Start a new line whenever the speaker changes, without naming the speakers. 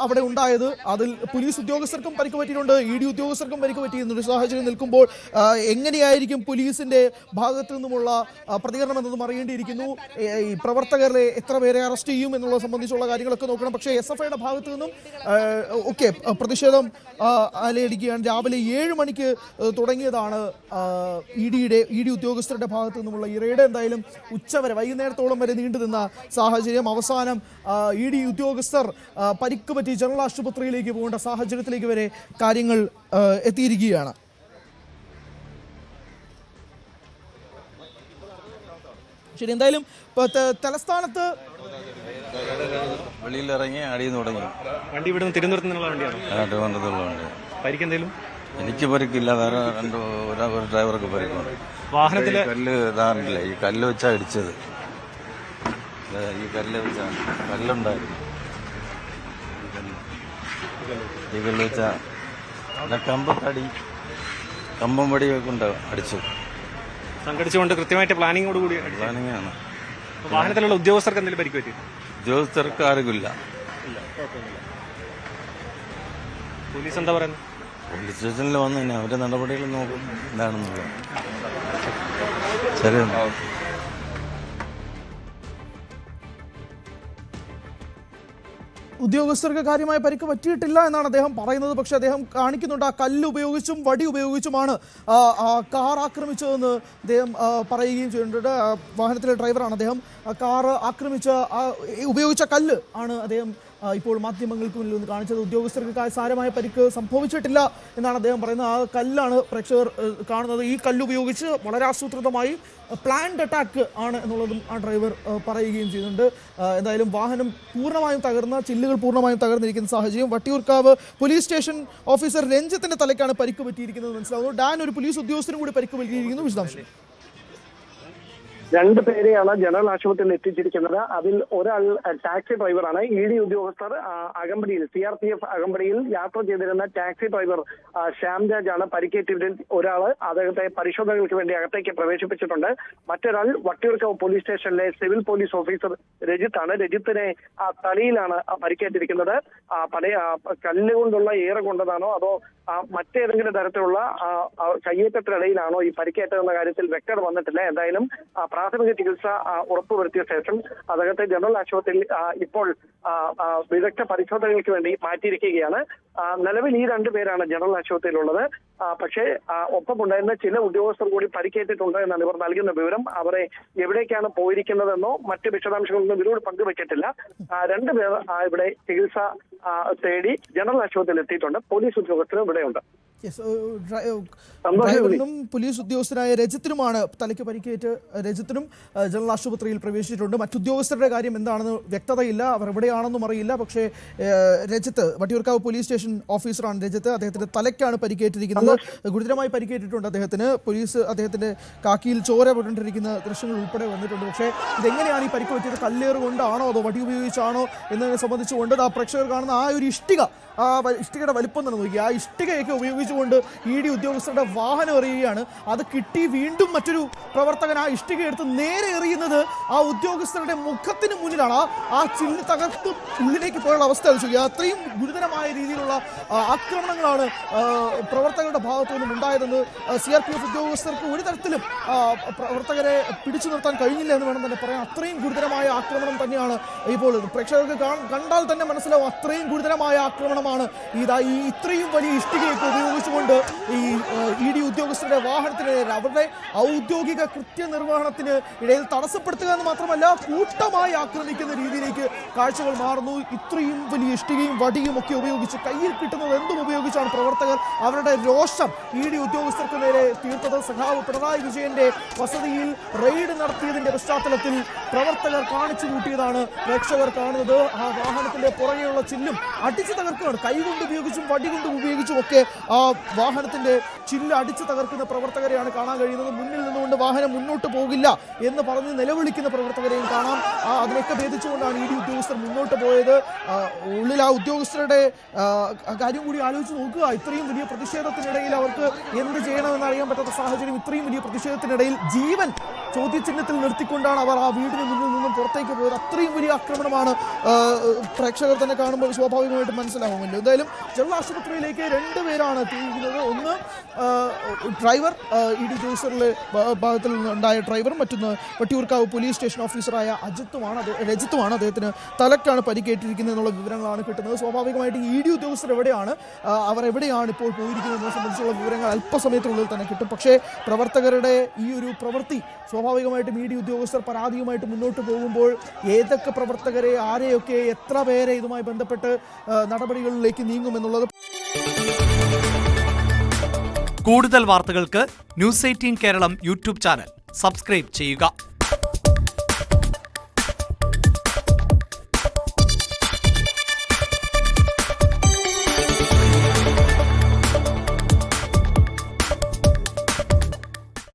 അവിടെ ഉണ്ടായത്. അതിൽ പോലീസ് ഉദ്യോഗസ്ഥർക്കും പരിക്ക് പറ്റിയിട്ടുണ്ട്, ED ഉദ്യോഗസ്ഥർക്കും പരിക്ക് പറ്റിയിരുന്ന സാഹചര്യം നിൽക്കുമ്പോൾ എങ്ങനെയായിരിക്കും പോലീസിന്റെ ഭാഗത്തു നിന്നുമുള്ള പ്രതികരണം എന്നതും അറിയേണ്ടിയിരിക്കുന്നു. ഈ പ്രവർത്തകരെ എത്ര പേരെ അറസ്റ്റ് ചെയ്യും എന്നുള്ളത് സംബന്ധിച്ചുള്ള കാര്യങ്ങളൊക്കെ നോക്കണം. പക്ഷേ SFIയുടെ ഭാഗത്തു നിന്നും ഒക്കെ പ്രതിഷേധം അലയടിക്കുകയാണ്. രാവിലെ 7 മണിക്ക് തുടങ്ങിയതാണ് ED ഉദ്യോഗസ്ഥരുടെ ഭാഗത്തു നിന്നുമുള്ള ഈ റെയ്ഡ്. എന്തായാലും ഉച്ചവരെ വൈകുന്നേരത്തോളം വരെ നീണ്ടുനിന്ന സാഹചര്യം. അവസാനം ED ഉദ്യോഗസ്ഥർ പരിക്ക് പറ്റി ജനറൽ ആശുപത്രിയിലേക്ക് പോകേണ്ട സാഹചര്യത്തിലേക്ക് വരെ കാര്യങ്ങൾ എത്തിയിരിക്കുകയാണ്. ശരി, എന്തായാലും തലസ്ഥാനത്ത്
വെളിയിലിറങ്ങി അടിയെന്ന് തുടങ്ങി.
വണ്ടി ഇവിടുന്ന് തിരുവനന്തപുരത്തുള്ള വണ്ടിയാണ്. പരിക്കെന്തെങ്കിലും?
എനിക്ക് പരിക്കില്ല, വേറെ ഒരു ഡ്രൈവർക്ക് പരിക്കുണ്ട്.
വാഹനത്തിലെ
കല്ല് ഇതാറില്ല, ഈ കല്ല് വെച്ചാ ഇടിച്ചത്. ഈ കല്ല് വെച്ചാ കല്ലുണ്ടായിരുന്നു, ഈ കല്ല് വെച്ചാ കമ്പം വടിയൊക്കെ ഉണ്ട് അടിച്ചു.
സംഘടിച്ചുകൊണ്ട് കൃത്യമായിട്ട് പ്ലാനിങ്ങോട് കൂടി
പ്ലാനിങ്ങാണ്.
വാഹനത്തിലുള്ള ഉദ്യോഗസ്ഥർക്ക് എന്തെങ്കിലും പരിക്ക് പറ്റി?
ഉദ്യോഗസ്ഥർക്ക് ആർക്കില്ല.
പോലീസ് എന്താ പറയുന്നത്?
പോലീസ് സ്റ്റേഷനിൽ വന്നു കഴിഞ്ഞാൽ അവരുടെ നടപടികൾ നോക്കും എന്താണെന്നുള്ളത്. ശരി.
ഉദ്യോഗസ്ഥർക്ക് കാര്യമായ പരിക്ക് പറ്റിയിട്ടില്ല എന്നാണ് അദ്ദേഹം പറയുന്നത്. പക്ഷെ അദ്ദേഹം കാണിക്കുന്നുണ്ട് ആ കല്ല് ഉപയോഗിച്ചും വടി ഉപയോഗിച്ചുമാണ് കാർ ആക്രമിച്ചതെന്ന് അദ്ദേഹം പറയുകയും ചെയ്യുന്നുണ്ട്. വാഹനത്തിലെ ഡ്രൈവറാണ് അദ്ദേഹം. കാർ ആക്രമിച്ച ഉപയോഗിച്ച കല്ല് ആണ് അദ്ദേഹം ഇപ്പോൾ മാധ്യമങ്ങൾക്ക് മുന്നിൽ നിന്ന് കാണിച്ചത്. ഉദ്യോഗസ്ഥർക്ക് സാരമായ പരിക്ക് സംഭവിച്ചിട്ടില്ല എന്നാണ് അദ്ദേഹം പറയുന്നത്. ആ കല്ലാണ് പ്രേക്ഷകർ കാണുന്നത്. ഈ കല്ല് ഉപയോഗിച്ച് വളരെ ആസൂത്രിതമായി പ്ലാൻഡ് അറ്റാക്ക് ആണ് എന്നുള്ളതും ആ ഡ്രൈവർ പറയുകയും ചെയ്യുന്നുണ്ട്. എന്തായാലും വാഹനം പൂർണ്ണമായും തകർന്ന ചില്ലുകൾ പൂർണ്ണമായും തകർന്നിരിക്കുന്ന സാഹചര്യം. വട്ടിയൂർക്കാവ് പോലീസ് സ്റ്റേഷൻ ഓഫീസർ രഞ്ജിത്തിന്റെ തലയ്ക്കാണ് പരിക്ക് പറ്റിയിരിക്കുന്നത് മനസ്സിലാവുന്നു. ഡാൻ, ഒരു പോലീസ് ഉദ്യോഗസ്ഥനും കൂടി പരിക്ക് പറ്റിയിരിക്കുന്നു, വിശദാംശം.
2 പേരെയാണ് ജനറൽ ആശുപത്രിയിൽ എത്തിച്ചിരിക്കുന്നത്. അതിൽ ഒരാൾ ടാക്സി ഡ്രൈവറാണ്. ED ഉദ്യോഗസ്ഥർ അകമ്പടിയിൽ CRPF അകമ്പടിയിൽ യാത്ര ചെയ്തിരുന്ന ടാക്സി ഡ്രൈവർ ശ്യാംരാജ് ആണ്. പരിക്കേറ്റവരിൽ ഒരാൾ അദ്ദേഹത്തെ പരിശോധനകൾക്ക് വേണ്ടി അകത്തേക്ക് പ്രവേശിപ്പിച്ചിട്ടുണ്ട്. മറ്റൊരാൾ വട്ടിയൂർക്കാവ് പോലീസ് സ്റ്റേഷനിലെ സിവിൽ പോലീസ് ഓഫീസർ രജിത്താണ്. രജിത്തിനെ തലയിലാണ് പരിക്കേറ്റിരിക്കുന്നത്. കല്ലുകൊണ്ടുള്ള ഏറ് കൊണ്ടതാണോ അതോ മറ്റേതെങ്കിലും തരത്തിലുള്ള കയ്യേറ്റത്തിനിടയിലാണോ ഈ പരിക്കേറ്റതെന്ന കാര്യത്തിൽ വ്യക്തത വന്നിട്ടില്ല. എന്തായാലും പ്രാഥമിക ചികിത്സ ഉറപ്പുവരുത്തിയ ശേഷം അദ്ദേഹത്തെ ജനറൽ ആശുപത്രിയിൽ ഇപ്പോൾ വിദഗ്ധ പരിശോധനകൾക്ക് വേണ്ടി മാറ്റിയിരിക്കുകയാണ്. നിലവിൽ ഈ 2 പേരാണ് ജനറൽ ആശുപത്രിയിലുള്ളത്. പക്ഷേ ഒപ്പമുണ്ടായിരുന്ന ചില ഉദ്യോഗസ്ഥർ കൂടി പരിക്കേറ്റിട്ടുണ്ട് എന്നാണ് ഇവർ നൽകുന്ന വിവരം. അവരെ എവിടേക്കാണ് പോയിരിക്കുന്നതെന്നോ മറ്റ് വിശദാംശങ്ങളൊന്നും ഇവരോട് പങ്കുവെച്ചിട്ടില്ല. 2 പേർ ഇവിടെ ചികിത്സ തേടി ജനറൽ ആശുപത്രിയിൽ എത്തിയിട്ടുണ്ട്. പോലീസ് ഉദ്യോഗസ്ഥരും ഇവിടെയുണ്ട്.
ഡ്രൈവറിനും പോലീസ് ഉദ്യോഗസ്ഥനായ രജിത്തിനുമാണ് തലയ്ക്ക് പരിക്കേറ്റ്. രജിത്തിനും ജനറൽ ആശുപത്രിയിൽ പ്രവേശിച്ചിട്ടുണ്ട്. മറ്റുദ്യോഗസ്ഥരുടെ കാര്യം എന്താണെന്ന് വ്യക്തതയില്ല, അവർ എവിടെയാണെന്നും അറിയില്ല. പക്ഷേ രജിത്ത്, വട്ടിയൂർക്കാവ് പോലീസ് സ്റ്റേഷൻ ഓഫീസറാണ് രജിത്ത്. അദ്ദേഹത്തിന്റെ തലയ്ക്കാണ് പരിക്കേറ്റിരിക്കുന്നത്, ഗുരുതരമായി പരിക്കേറ്റിട്ടുണ്ട് അദ്ദേഹത്തിന്. പോലീസ് അദ്ദേഹത്തിന്റെ കാക്കിയിൽ ചോര പുരണ്ടിരിക്കുന്ന ദൃശ്യങ്ങൾ ഉൾപ്പെടെ വന്നിട്ടുണ്ട്. പക്ഷേ ഇതെങ്ങനെയാണ് ഈ പരിക്ക് പറ്റിയത്? കല്ലേറ് കൊണ്ടാണോ അതോ വടി ഉപയോഗിച്ചാണോ എന്നതിനെ സംബന്ധിച്ചുകൊണ്ട് ആ പ്രേക്ഷകർ കാണുന്ന ആ ഒരു ഇഷ്ടികയുടെ വലിപ്പം തന്നെ നോക്കി. ആ ഇഷ്ടികയൊക്കെ ഉപയോഗിച്ചുകൊണ്ട് ED ഉദ്യോഗസ്ഥരുടെ വാഹനം എറിയുകയാണ്. അത് കിട്ടി വീണ്ടും മറ്റൊരു പ്രവർത്തകൻ ആ ഇഷ്ടിക എടുത്ത് നേരെ എറിയുന്നത് ആ ഉദ്യോഗസ്ഥരുടെ മുഖത്തിന് മുന്നിലാണ്. ആ ചില്ല് തകർത്ത് ഉള്ളിലേക്ക് പോയുള്ള അവസ്ഥ ആലോചിക്കുക. അത്രയും ഗുരുതരമായ രീതിയിലുള്ള ആക്രമണങ്ങളാണ് പ്രവർത്തകരുടെ ഭാഗത്തു നിന്നും ഉണ്ടായതെന്ന് CRPF ഉദ്യോഗസ്ഥർക്ക് ഒരു തരത്തിലും പ്രവർത്തകരെ പിടിച്ചു നിർത്താൻ കഴിഞ്ഞില്ല എന്ന് വേണം തന്നെ പറയാം. അത്രയും ഗുരുതരമായ ആക്രമണം തന്നെയാണ് ഇപ്പോൾ പ്രേക്ഷകർക്ക് കണ്ടാൽ തന്നെ മനസ്സിലാവും. അത്രയും ഗുരുതരമായ ആക്രമണമാണ് ഈ ഇത്രയും വലിയ ഇഷ്ടികയൊക്കെ ഉപയോഗിച്ചുകൊണ്ട് ഈ ED ഉദ്യോഗസ്ഥരുടെ വാഹനത്തിനെതിരെ അവരുടെ ഔദ്യോഗിക കൃത്യനിർവഹണത്തിന് ഇടയിൽ തടസ്സപ്പെടുത്തുക എന്ന് മാത്രമല്ല കൂട്ടമായി ആക്രമിക്കുന്ന രീതിയിലേക്ക് കാഴ്ചകൾ മാറുന്നു. ഇത്രയും വലിയ ഇഷ്ടികയും വടിയും ഒക്കെ ഉപയോഗിച്ച് കയ്യിൽ കിട്ടുന്നത് എന്തും ഉപയോഗിച്ചാണ് പ്രവർത്തകർ അവരുടെ രോഷം ED ഉദ്യോഗസ്ഥർക്ക് നേരെ തീർത്തത്. സഖാവ് പിണറായി വിജയന്റെ വസതിയിൽ റെയ്ഡ് നടത്തിയതിന്റെ പശ്ചാത്തലത്തിൽ പ്രവർത്തകർ കാണിച്ചു കൂട്ടിയതാണ് പ്രേക്ഷകർ കാണുന്നത്. ആ വാഹനത്തിന്റെ പുറകെയുള്ള ചില്ലും അടിച്ചു തകർക്കുകയാണ്. കൈകൊണ്ട് ഉപയോഗിച്ചും വടി കൊണ്ട് ഉപയോഗിച്ചും ഒക്കെ ആ വാഹനത്തിന്റെ ചില്ല് അടിച്ചു തകർക്കുന്ന പ്രവർത്തകരെയാണ് കാണാൻ കഴിയുന്നത്. മുന്നിൽ നിന്നുകൊണ്ട് വാഹനം മുന്നോട്ട് പോകില്ല എന്ന് പറഞ്ഞ് നിലവിളിക്കുന്ന പ്രവർത്തകരെയും കാണാം. അതിനൊക്കെ ഭേദിച്ചുകൊണ്ടാണ് ED ഉദ്യോഗസ്ഥർ മുന്നോട്ട് പോയത്. ഉള്ളിൽ ആ ഉദ്യോഗസ്ഥരുടെ കാര്യം കൂടി ആലോചിച്ച് നോക്കുക. ഇത്രയും വലിയ പ്രതിഷേധത്തിനിടയിൽ അവർക്ക് എന്ത് ചെയ്യണമെന്ന് അറിയാൻ പറ്റാത്ത സാഹചര്യം. ഇത്രയും വലിയ പ്രതിഷേധത്തിനിടയിൽ ജീവൻ ചോദ്യചിഹ്നത്തിൽ നിർത്തിക്കൊണ്ടാണ് അവർ ആ വീടിന് മുന്നിൽ നിന്നും പുറത്തേക്ക് പോയത്. അത്രയും വലിയ ആക്രമണമാണ്. പ്രേക്ഷകർ തന്നെ കാണുമ്പോൾ സ്വാഭാവികമായിട്ടും മനസ്സിലാവുമല്ലോ. എന്തായാലും ജനറൽ ആശുപത്രിയിലേക്ക് 2 പേരാണ് എത്തിയിരിക്കുന്നത്. ഒന്ന് ഡ്രൈവർ, ED ഉദ്യോഗസ്ഥരുടെ ഭാഗത്തിൽ നിന്നുണ്ടായ ഡ്രൈവറും, മറ്റൊന്ന് വട്ടിയൂർക്കാവ് പോലീസ് സ്റ്റേഷൻ ഓഫീസറായ രജിത്തുമാണ്. അദ്ദേഹത്തിന് തലക്കാണ് പരിക്കേറ്റിരിക്കുന്നത് എന്നുള്ള വിവരങ്ങളാണ് കിട്ടുന്നത്. സ്വാഭാവികമായിട്ട് ED ഉദ്യോഗസ്ഥർ എവിടെയാണ്, അവർ എവിടെയാണ് ഇപ്പോൾ പോയിരിക്കുന്നതിനെ സംബന്ധിച്ചുള്ള വിവരങ്ങൾ അല്പസമയത്തിനുള്ളിൽ തന്നെ കിട്ടും. പക്ഷേ പ്രവർത്തകരുടെ ഈ ഒരു പ്രവൃത്തി സ്വാഭാവികമായിട്ടും ED ഉദ്യോഗസ്ഥർ പരാതിയുമായിട്ട് മുന്നോട്ട് പോകുമ്പോൾ ഏതൊക്കെ പ്രവർത്തകരെ, ആരെയൊക്കെ, എത്ര പേരെ ഇതുമായി ബന്ധപ്പെട്ട് നടപടികളിലേക്ക് നീങ്ങുമെന്നുള്ളത്.
കൂടുതൽ വാർത്തകൾക്ക് News 18 Keralam YouTube channel subscribe ചെയ്യുക.